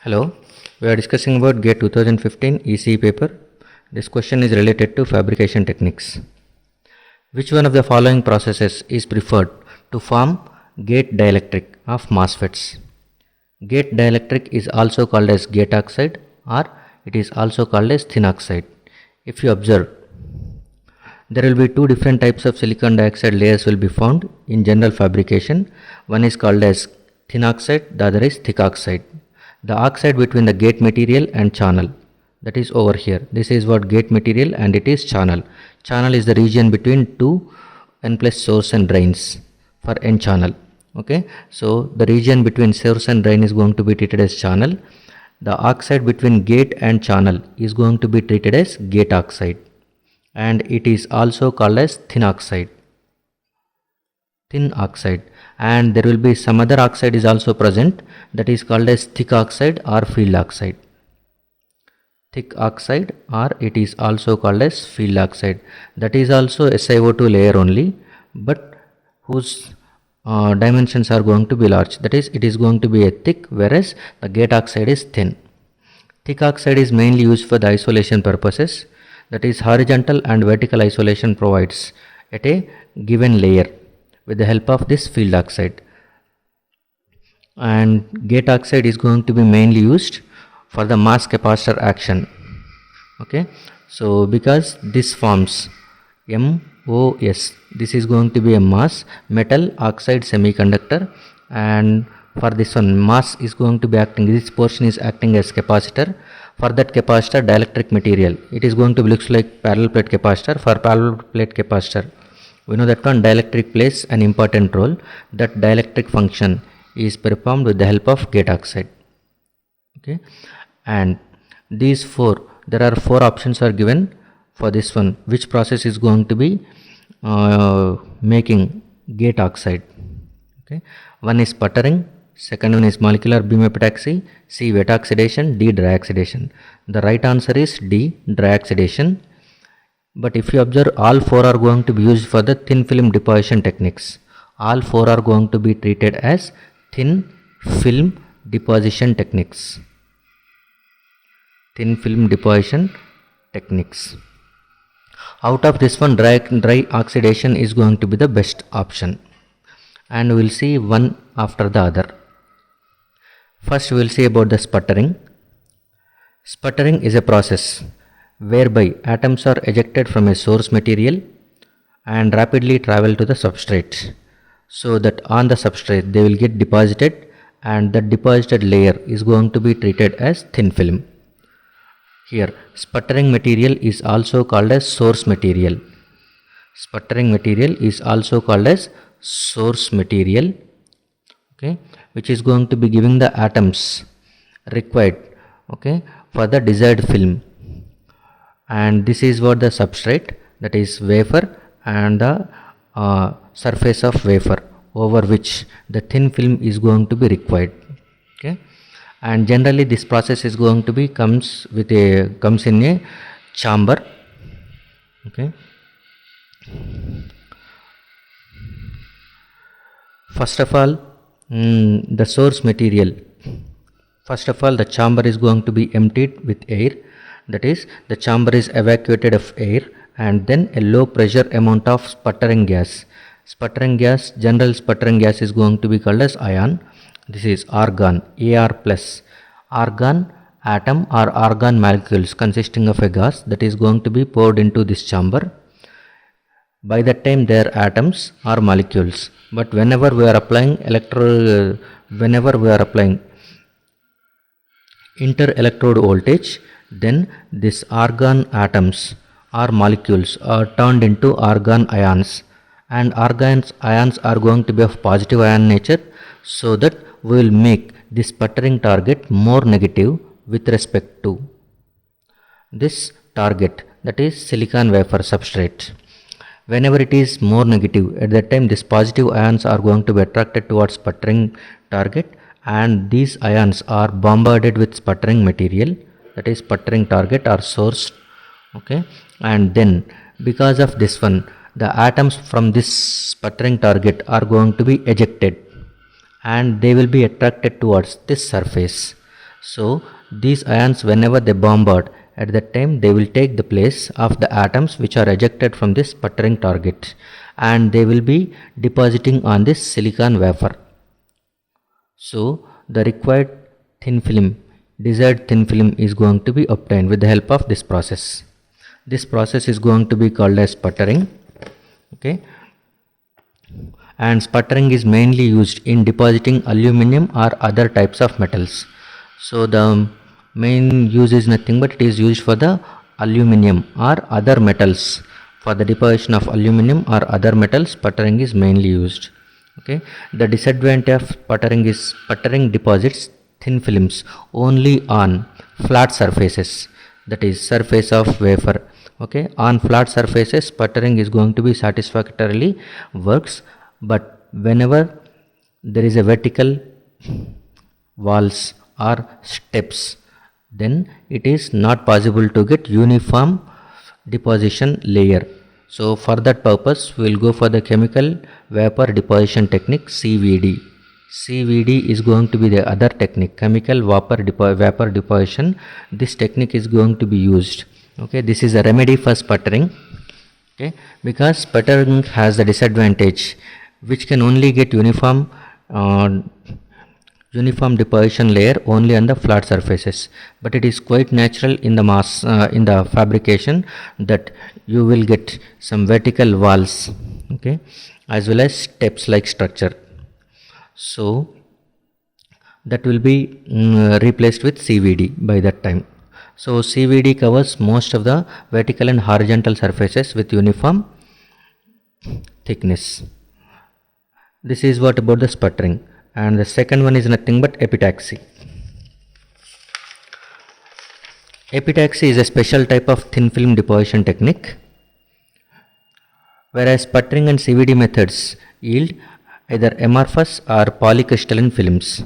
Hello, we are discussing about GATE 2015 ECE paper. This question is related to fabrication techniques. Which one of the following processes is preferred to form gate dielectric of MOSFETs? Gate dielectric is also called as gate oxide, or it is also called as thin oxide. If you observe, there will be two different types of silicon dioxide layers will be found in general fabrication. One is called as thin oxide, the other is thick oxide. The oxide between the gate material and channel, that is over here. This is what gate material and it is channel. Channel is the region between two N plus source and drains for N channel. Okay, so the region between source and drain is going to be treated as channel. The oxide between gate and channel is going to be treated as gate oxide, and it is also called as thin oxide. And there will be some other oxide is also present, that is called as thick oxide or field oxide. Thick oxide, or it is also called as field oxide, that is also SiO2 layer only, but whose dimensions are going to be large, that is it is going to be a thick, whereas the gate oxide is thin. Thick oxide is mainly used for the isolation purposes, that is horizontal and vertical isolation provides at a given layer with the help of this field oxide. And gate oxide is going to be mainly used for the mass capacitor action. Okay, so because this forms MOS, this is going to be a mass metal oxide semiconductor, and for this one mass is going to be acting, this portion is acting as capacitor. For that capacitor, dielectric material, it is going to be looks like parallel plate capacitor. For parallel plate capacitor, we know that one dielectric plays an important role. That dielectric function is performed with the help of gate oxide. Okay, and these four, there are four options are given for this one, which process is going to be making gate oxide. Okay, one is sputtering, second one is molecular beam epitaxy, C wet oxidation, D dry oxidation. The right answer is D dry oxidation. But if you observe, all four are going to be used for the thin film deposition techniques. All four are going to be treated as thin film deposition techniques. Thin film deposition techniques. Out of this one, dry oxidation is going to be the best option, and we will see one after the other. First we will see about the sputtering. Sputtering is a process whereby atoms are ejected from a source material and rapidly travel to the substrate, so that on the substrate they will get deposited, and the deposited layer is going to be treated as thin film. Here sputtering material is also called as source material. Sputtering material is also called as source material, okay, which is going to be giving the atoms required, okay, for the desired film. And this is what the substrate, that is wafer, and the surface of wafer over which the thin film is going to be required. Okay, and generally this process is going to be comes in a chamber. Okay, first of all, the source material, first of all the chamber is going to be emptied with air, that is the chamber is evacuated of air, and then a low pressure amount of sputtering gas. Sputtering gas, general sputtering gas is going to be called as ion. This is argon, Ar plus. Argon atom or argon molecules consisting of a gas that is going to be poured into this chamber. By that time they are atoms or molecules, but whenever we are applying inter-electrode voltage, then this argon atoms or molecules are turned into argon ions, and argon ions are going to be of positive ion nature, so that we will make this sputtering target more negative with respect to this target, that is silicon wafer substrate. Whenever it is more negative, at that time this positive ions are going to be attracted towards sputtering target, and these ions are bombarded with sputtering material, that is sputtering target or source. Okay, and then because of this one, the atoms from this sputtering target are going to be ejected, and they will be attracted towards this surface. So these ions, whenever they bombard, at that time they will take the place of the atoms which are ejected from this sputtering target, and they will be depositing on this silicon wafer. So the required thin film, desired thin film, is going to be obtained with the help of this process. This process is going to be called as sputtering. Okay, and sputtering is mainly used in depositing aluminum or other types of metals. So the main use is nothing but it is used for the aluminum or other metals. For the deposition of aluminum or other metals, sputtering is mainly used. Okay, the disadvantage of sputtering is sputtering deposits thin films only on flat surfaces, that is surface of wafer. Okay, on flat surfaces sputtering is going to be satisfactorily works, but whenever there is a vertical walls or steps, then it is not possible to get uniform deposition layer. So for that purpose we will go for the chemical vapor deposition technique, CVD. CVD is going to be the other technique, chemical vapor deposition. This technique is going to be used. Okay, this is a remedy for sputtering. Okay, because sputtering has the disadvantage which can only get uniform deposition layer only on the flat surfaces, but it is quite natural in the mass in the fabrication that you will get some vertical walls, okay, as well as steps like structure. So that will be replaced with CVD by that time. So CVD covers most of the vertical and horizontal surfaces with uniform thickness. This is what about the sputtering. And the second one is nothing but epitaxy. Epitaxy is a special type of thin film deposition technique, whereas sputtering and CVD methods yield either amorphous or polycrystalline films.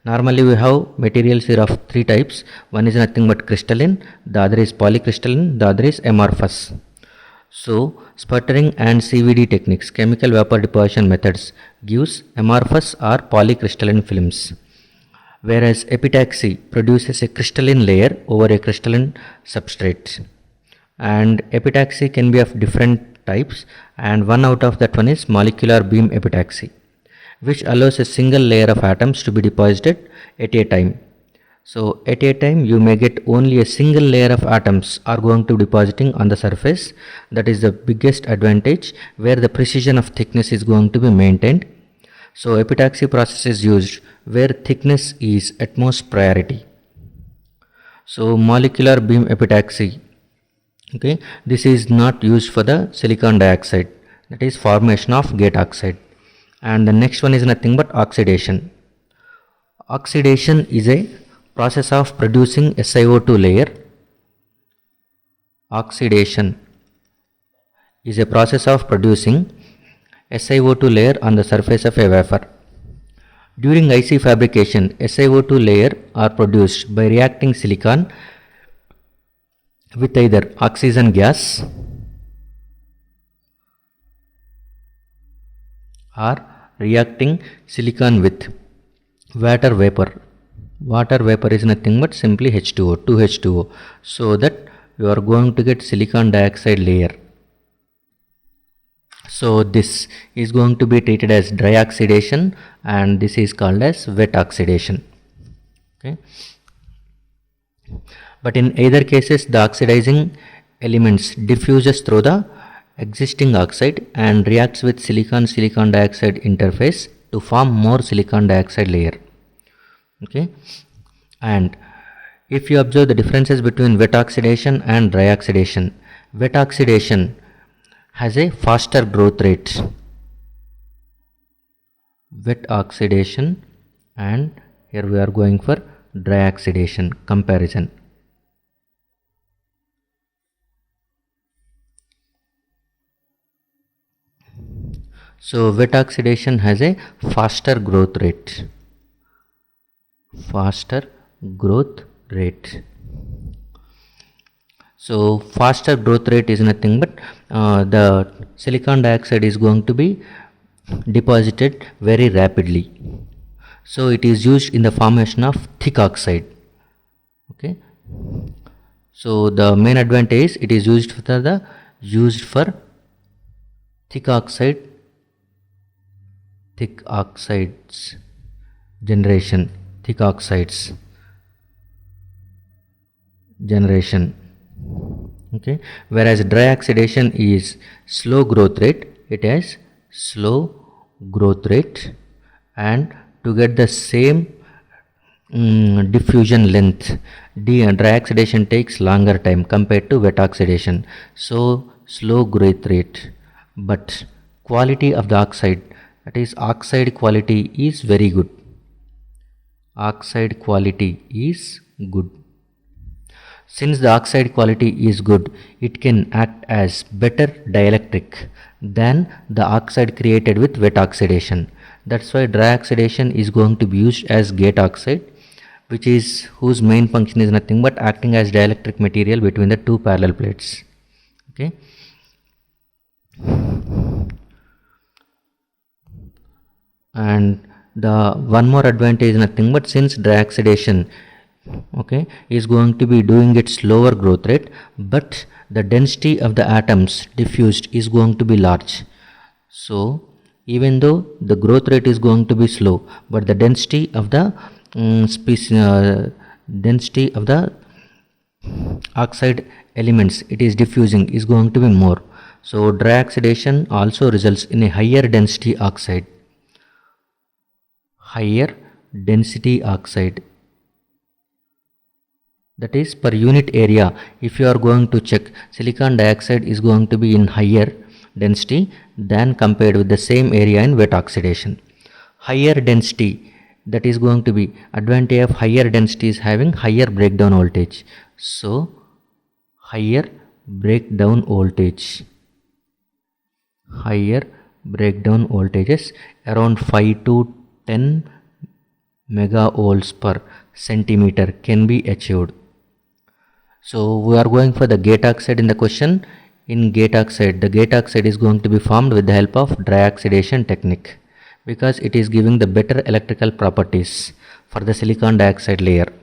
Normally we have materials here of three types. One is nothing but crystalline, the other is polycrystalline, the other is amorphous. So sputtering and CVD techniques, chemical vapor deposition methods, gives amorphous or polycrystalline films, whereas epitaxy produces a crystalline layer over a crystalline substrate. And epitaxy can be of different types, and one out of that one is molecular beam epitaxy, which allows a single layer of atoms to be deposited at a time. So at a time you may get only a single layer of atoms are going to be depositing on the surface. That is the biggest advantage, where the precision of thickness is going to be maintained. So epitaxy process is used where thickness is utmost priority. So molecular beam epitaxy, okay, this is not used for the silicon dioxide, that is formation of gate oxide. And the next one is nothing but oxidation. Oxidation is a process of producing SiO2 layer. Oxidation is a process of producing SiO2 layer on the surface of a wafer. During IC fabrication, SiO2 layer are produced by reacting silicon with either oxygen gas or reacting silicon with water vapor. Water vapor is nothing but simply H2O, 2H2O, so that you are going to get silicon dioxide layer. So this is going to be treated as dry oxidation, and this is called as wet oxidation. Okay. But in either cases, the oxidizing elements diffuses through the existing oxide and reacts with silicon dioxide interface to form more silicon dioxide layer. Okay, and if you observe the differences between wet oxidation and dry oxidation, wet oxidation has a faster growth rate. Wet oxidation, and here we are going for dry oxidation comparison. So wet oxidation has a faster growth rate. So faster growth rate is nothing but the silicon dioxide is going to be deposited very rapidly. So it is used in the formation of thick oxide. Okay, so the main advantage, it is used for thick oxides generation. Okay, whereas dry oxidation is slow growth rate. It has slow growth rate, and to get the same diffusion length, dry oxidation takes longer time compared to wet oxidation. So slow growth rate, but quality of the oxide, that is oxide quality, is very good. Oxide quality is good. Since the oxide quality is good, it can act as better dielectric than the oxide created with wet oxidation. That's why dry oxidation is going to be used as gate oxide, whose main function is nothing but acting as dielectric material between the two parallel plates. Okay. And the one more advantage is nothing but, since dry oxidation, okay, is going to be doing its lower growth rate, but the density of the atoms diffused is going to be large. So even though the growth rate is going to be slow, but the density of the oxide elements it is diffusing is going to be more. So dry oxidation also results in a higher density oxide. That is, per unit area, if you are going to check, silicon dioxide is going to be in higher density than compared with the same area in wet oxidation. Higher density, that is going to be advantage of higher density, is having higher breakdown voltage. So higher breakdown voltages around 5 to 10 megavolts per centimeter can be achieved. So we are going for the gate oxide in the question. In gate oxide, the gate oxide is going to be formed with the help of dry oxidation technique, because it is giving the better electrical properties for the silicon dioxide layer,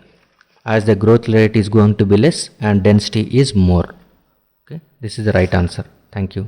as the growth rate is going to be less and density is more. Okay, this is the right answer. Thank you.